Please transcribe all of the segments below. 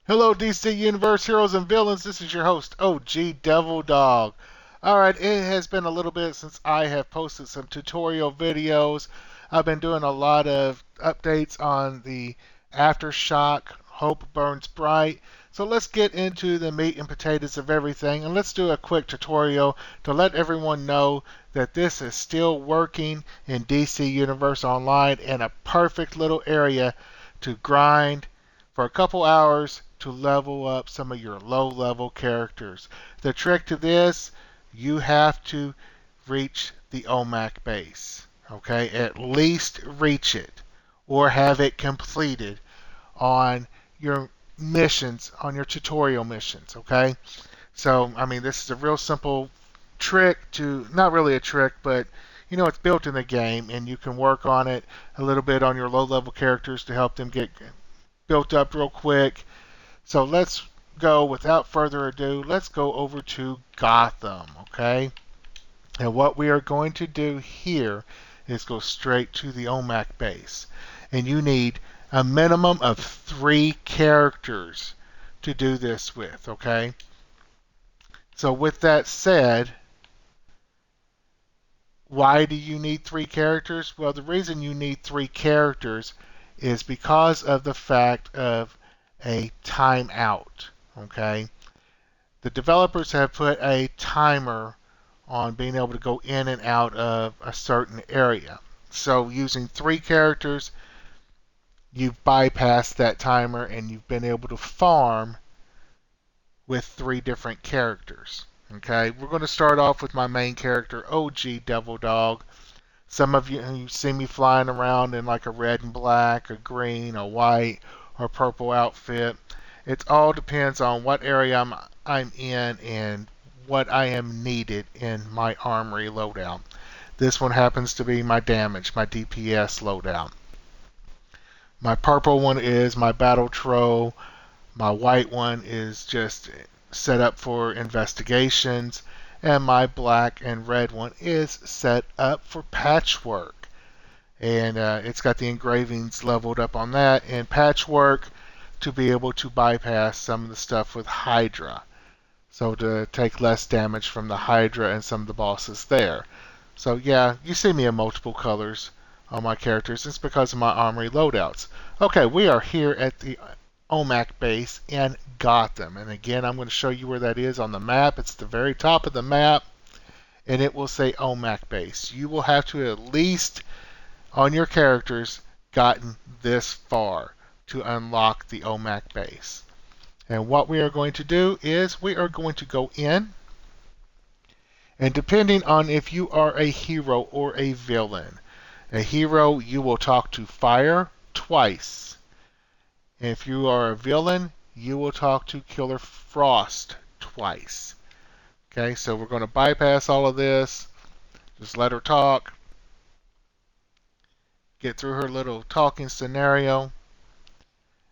Hello, DC Universe heroes and villains. This is your host, OG Devil Dog. Alright, it has been a little bit since I have posted some tutorial videos. I've been doing a lot of updates on the Aftershock Hope Burns Bright. So let's get into the meat and potatoes of everything, and let's do a quick tutorial to let everyone know that this is still working in DC Universe Online in a perfect little area to grind for a couple hours to level up some of your low level characters. The trick to this, you have to reach the OMAC base. Okay, at least reach it or have it completed on your missions, on your tutorial missions. Okay, so I mean, this is a real simple trick to, not really a trick, but it's built in the game and you can work on it a little bit on your low level characters to help them get built up real quick. So let's go, without further ado, let's go over to Gotham, okay? And what we are going to do here is go straight to the OMAC base. And you need a minimum of 3 characters to do this with, okay? So with that said, why do you need 3 characters? Well, the reason you need 3 characters is because of the fact of a timeout. Okay, the developers have put a timer on being able to go in and out of a certain area. So using 3 characters, you've bypassed that timer and you've been able to farm with 3 different characters. Okay, we're going to start off with my main character, OG Devil Dog. Some of you see me flying around in like a red and black, a green, a white, or purple outfit. It all depends on what area I'm in and what I am needed in my armory loadout. This one happens to be my damage, my DPS loadout. My purple one is my battle troll. My white one is just set up for investigations. And my black and red one is set up for patchwork. And it's got the engravings leveled up on that and patchwork to be able to bypass some of the stuff with Hydra. So to take less damage from the Hydra and some of the bosses there. So yeah, you see me in multiple colors on my characters. It's because of my armory loadouts. Okay, we are here at the OMAC base in Gotham. And again, I'm going to show you where that is on the map. It's the very top of the map, and it will say OMAC base. You will have to at least, on your characters, gotten this far to unlock the OMAC base. And what we are going to do is we are going to go in, and depending on if you are a hero or a villain, a hero, you will talk to fire twice. If you are a villain, you will talk to Killer Frost twice. Okay, so we're going to bypass all of this. Just let her talk. Get through her little talking scenario.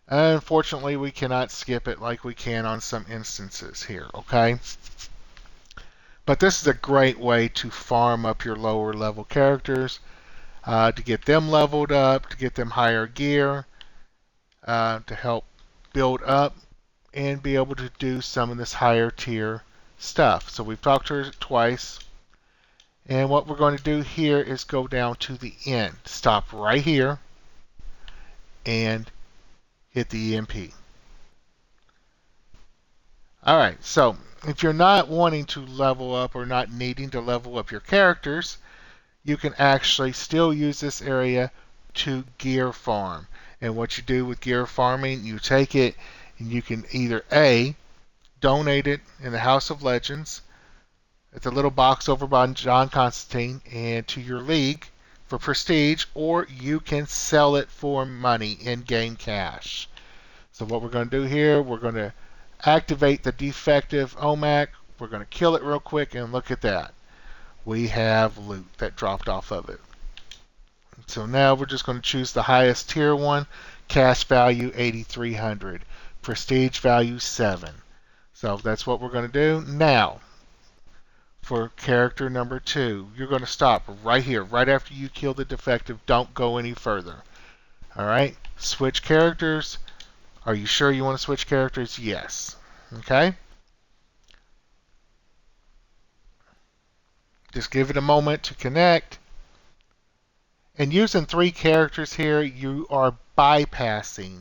Unfortunately, we cannot skip it like we can on some instances here, okay? But this is a great way to farm up your lower level characters, to get them leveled up, to get them higher gear, to help build up and be able to do some of this higher tier stuff. So we've talked to her twice. And what we're going to do here is go down to the end. Stop right here and hit the EMP. Alright, so if you're not wanting to level up or not needing to level up your characters, you can actually still use this area to gear farm. And what you do with gear farming, you take it and you can either A, donate it in the House of Legends, at the little box over by John Constantine, and to your league for prestige, or you can sell it for money in game cash. So what we're going to do here, we're going to activate the defective OMAC. We're going to kill it real quick, and look at that. We have loot that dropped off of it. So now we're just going to choose the highest tier one. Cash value 8,300. Prestige value 7. So that's what we're going to do. Now, for character number 2, you're going to stop right here, right after you kill the defective. Don't go any further. Alright, switch characters. Are you sure you want to switch characters? Yes. Okay. Just give it a moment to connect. And using 3 characters here, you are bypassing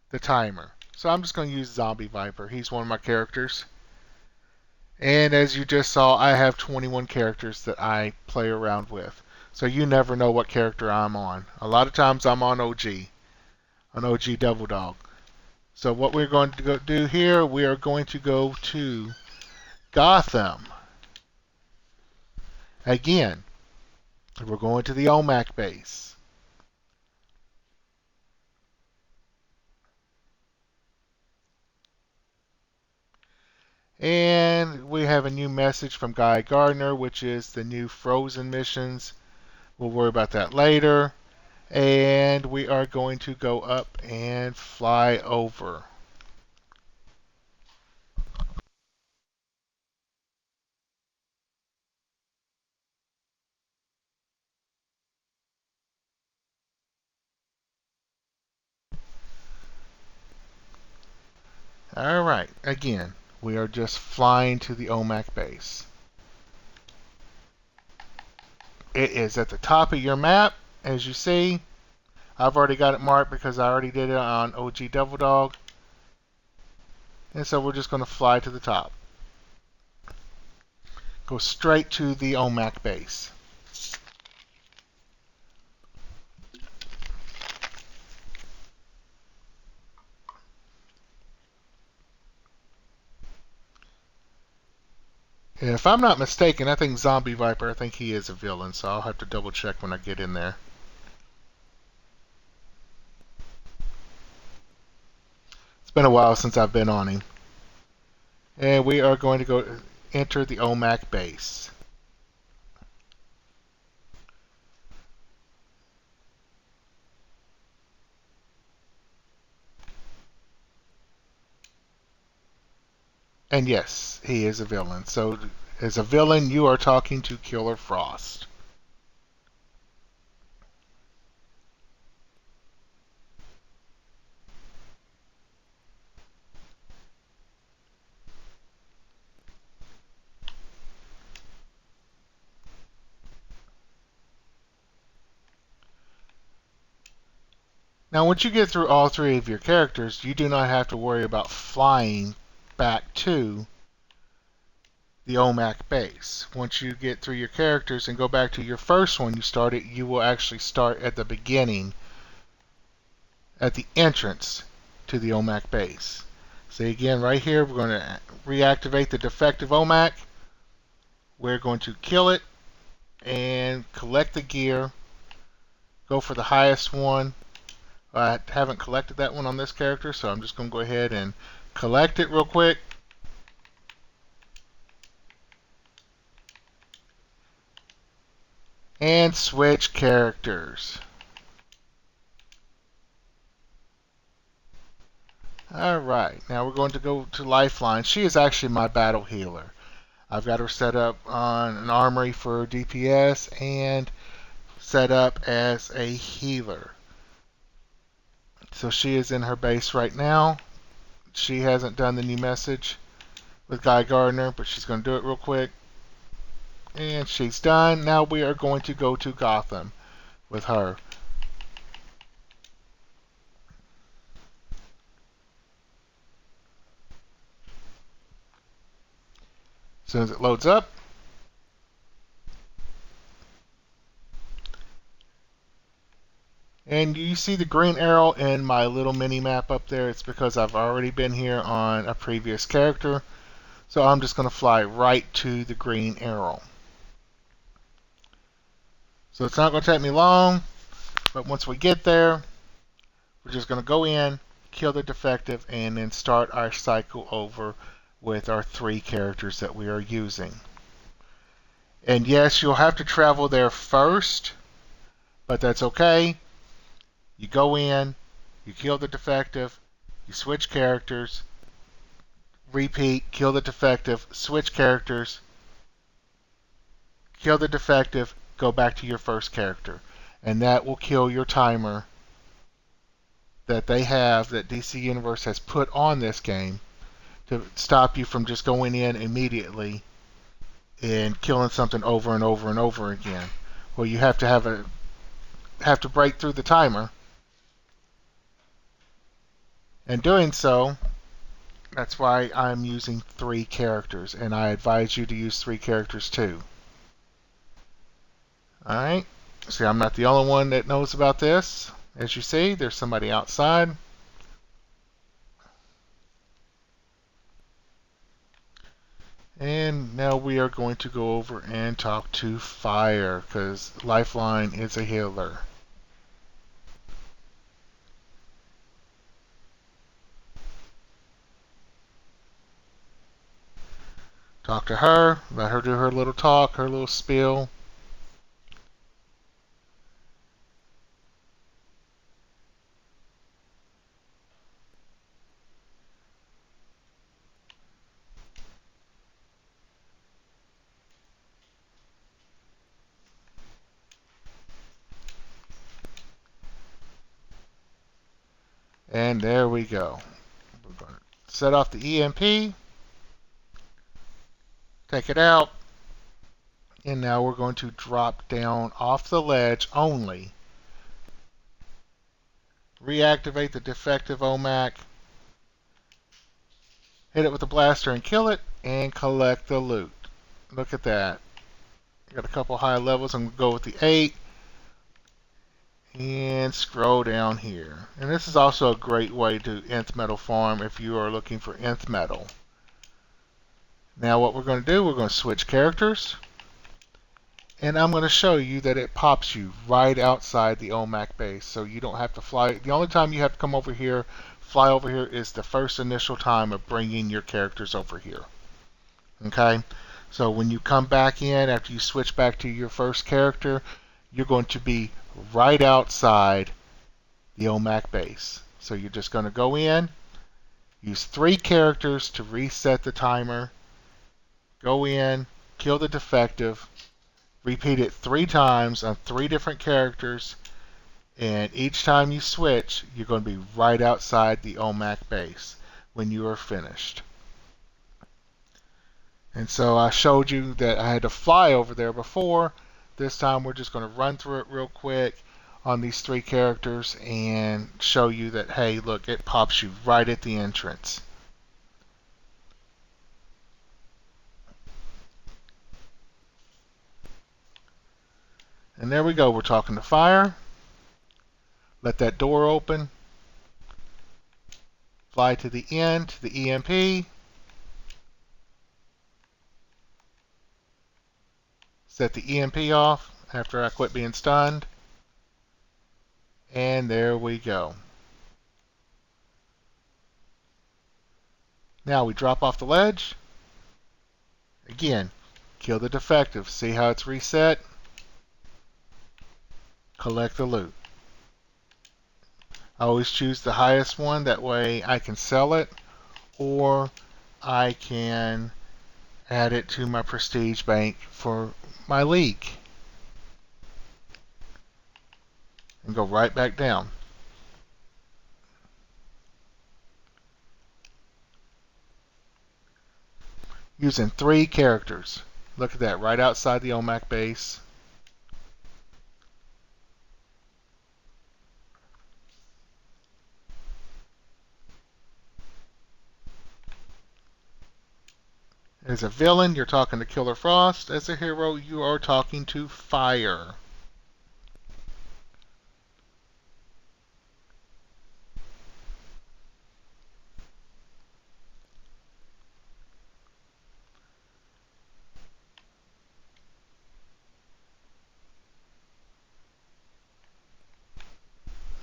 the timer. So I'm just going to use Zombie Viper. He's one of my characters. And as you just saw, I have 21 characters that I play around with. So you never know what character I'm on. A lot of times I'm on OG Devil Dog. So what we're going to do here, we are going to go to Gotham. Again, we're going to the OMAC base. And we have a new message from Guy Gardner, which is the new Frozen missions. We'll worry about that later. And we are going to go up and fly over. Alright, again, we are just flying to the OMAC base. It is at the top of your map, as you see. I've already got it marked because I already did it on OG Devil Dog. And so we're just going to fly to the top. Go straight to the OMAC base. If I'm not mistaken, I think Zombie Viper, I think he is a villain, so I'll have to double check when I get in there. It's been a while since I've been on him. And we are going to go enter the OMAC base. And yes, he is a villain. So as a villain, you are talking to Killer Frost. Now, once you get through all 3 of your characters, you do not have to worry about flying back to the OMAC base. Once you get through your characters and go back to your first one you started, you will actually start at the beginning, at the entrance to the OMAC base. So again, right here, we're going to reactivate the defective OMAC. We're going to kill it and collect the gear. Go for the highest one. I haven't collected that one on this character, so I'm just going to go ahead and collect it real quick. And switch characters. Alright, now we're going to go to Lifeline. She is actually my battle healer. I've got her set up on an armory for DPS and set up as a healer. So she is in her base right now. She hasn't done the new message with Guy Gardner, but she's going to do it real quick. And she's done. Now we are going to go to Gotham with her. As soon as it loads up, and you see the green arrow in my little mini map up there. It's because I've already been here on a previous character. So I'm just going to fly right to the green arrow. So it's not going to take me long, but once we get there, we're just going to go in, kill the defective, and then start our cycle over with our 3 characters that we are using. And yes, you'll have to travel there first, but that's okay. You go in, you kill the defective, you switch characters, repeat, kill the defective, switch characters, kill the defective, go back to your first character. And that will kill your timer that they have, that DC Universe has put on this game to stop you from just going in immediately and killing something over and over and over again. Well, you have to have to break through the timer. And doing so, that's why I'm using 3 characters, and I advise you to use 3 characters too. Alright, see, I'm not the only one that knows about this. As you see, there's somebody outside. And now we are going to go over and talk to Fire, because Lifeline is a healer. Talk to her, let her do her little talk, her little spiel. And there we go. We're going to set off the EMP, take it out, and now we're going to drop down off the ledge only. Reactivate the defective OMAC, hit it with a blaster and kill it, and collect the loot. Look at that. Got a couple high levels. I'm going to go with the 8. And scroll down here. And this is also a great way to nth metal farm if you are looking for nth metal. Now what we're going to do, we're going to switch characters. And I'm going to show you that it pops you right outside the OMAC base. So you don't have to fly. The only time you have to come over here, fly over here, is the first initial time of bringing your characters over here. Okay? So when you come back in, after you switch back to your first character, you're going to be right outside the OMAC base. So you're just going to go in, use 3 characters to reset the timer, go in, kill the defective, repeat it 3 times on 3 different characters, and each time you switch, you're going to be right outside the OMAC base when you are finished. And so I showed you that I had to fly over there before. This time we're just going to run through it real quick on these 3 characters and show you that, hey, look, it pops you right at the entrance. And there we go. We're talking to Fire. Let that door open. Fly to the end, to the EMP. Set the EMP off after I quit being stunned. And there we go. Now we drop off the ledge. Again, kill the defective. See how it's reset? Collect the loot. I always choose the highest one. That way I can sell it, or I can add it to my prestige bank for my league. And go right back down. Using 3 characters. Look at that, right outside the OMAC base. As a villain, you're talking to Killer Frost. As a hero, you are talking to Fire.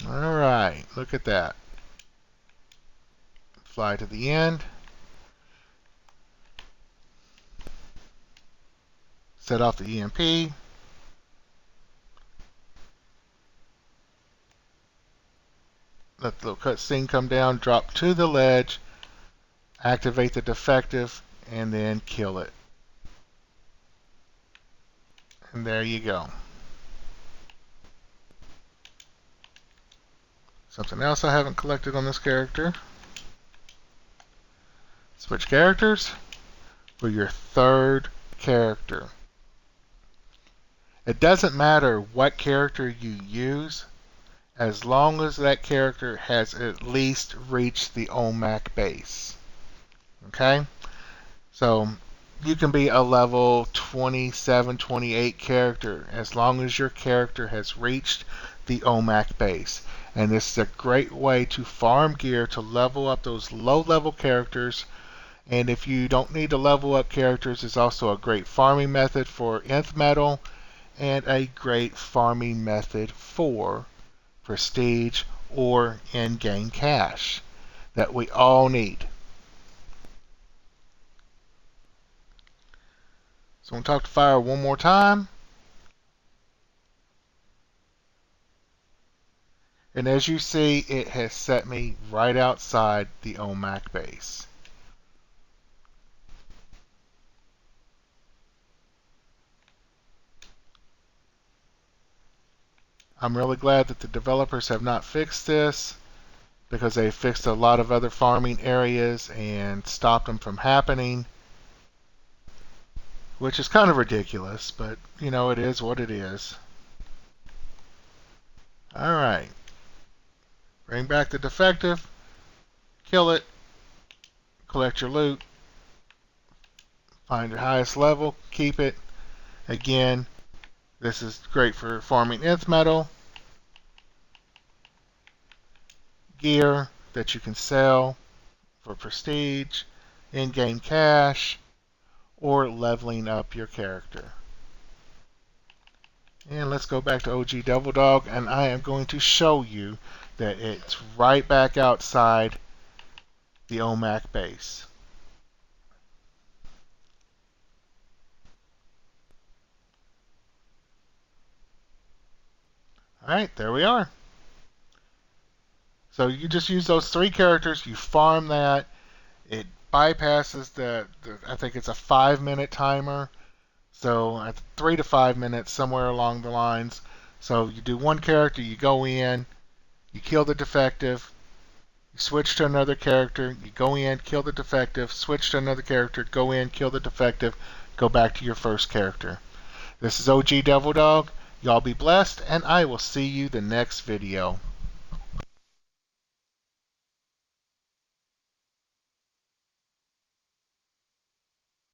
Alright, look at that. Fly to the end. Set off the EMP. Let the little cutscene come down, drop to the ledge, activate the defective, and then kill it. And there you go. Something else I haven't collected on this character. Switch characters for your third character. It doesn't matter what character you use, as long as that character has at least reached the OMAC base. Okay? So you can be a level 27, 28 character as long as your character has reached the OMAC base. And this is a great way to farm gear to level up those low-level characters. And if you don't need to level up characters, it's also a great farming method for nth metal and a great farming method for prestige or in-game cash that we all need. So I'm going to talk to fire one more time. And as you see, it has set me right outside the OMAC base. I'm really glad that the developers have not fixed this, because they fixed a lot of other farming areas and stopped them from happening, which is kind of ridiculous, but you know, it is what it is. Alright. Bring back the defective, kill it, collect your loot, find your highest level, keep it. Again, this is great for farming nth metal, gear that you can sell for prestige, in-game cash, or leveling up your character. And let's go back to OG Devil Dog, and I am going to show you that it's right back outside the OMAC base. Alright, there we are. So you just use those three characters, you farm that, it bypasses I think it's a 5-minute timer. So at 3 to 5 minutes, somewhere along the lines. So you do one character, you go in, you kill the defective, you switch to another character, you go in, kill the defective, switch to another character, go in, kill the defective, go back to your first character. This is OG Devil Dog. Y'all be blessed, and I will see you the next video.